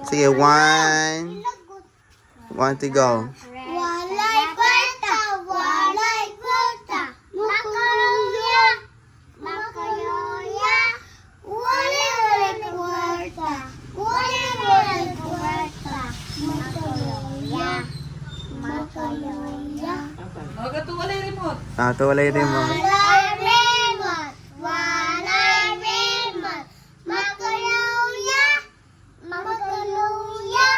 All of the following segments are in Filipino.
Sige, one. One to go. Walay kwarta, walay kwarta, makaluya, makaluya, walay kwarta, walay kwarta, makaluya, makaluya. O, gato walay remote. Ah, ito wala yung remote. Walay remote, walay remote, makaluya, makaluya,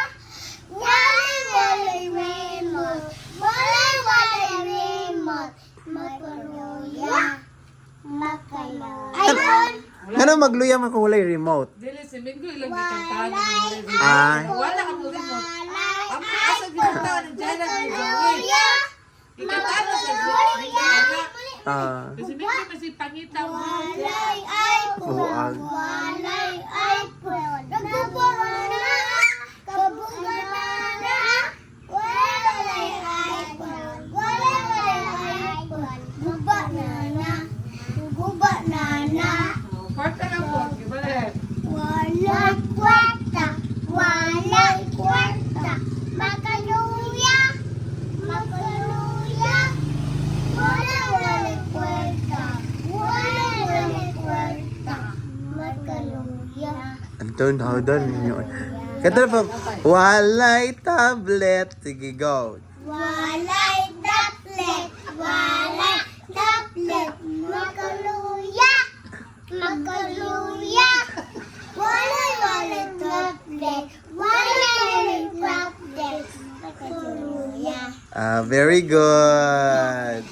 walay remote, walay remote, makaluya, makaluya. Ayun! Ano magluya man kung wala yung remote? Dili, si Mingo ilang gikantahan ng walay remote. Ah. Wala ka po remote. Ang asa gikantahan ng Jana ni Joey. Gikantahan na sa Joey. Ah. Kasi Mingo kasi pangita mo. Walay iPhone, walay iPhone, nagbubuhan na, kabugan na, walay iPhone, walay iPhone, guba na, Kwarta na po. Gibalit. walay kwarta, walay kwarta, makaluya, makaluya, walay kwarta, walay kwarta, makaluya. Anton, hold on. Kata po, walay tablet. Sige, go. Walay tablet, makaluya, makaluya. Walay tablet, tablet, makaluya. Ah, very good.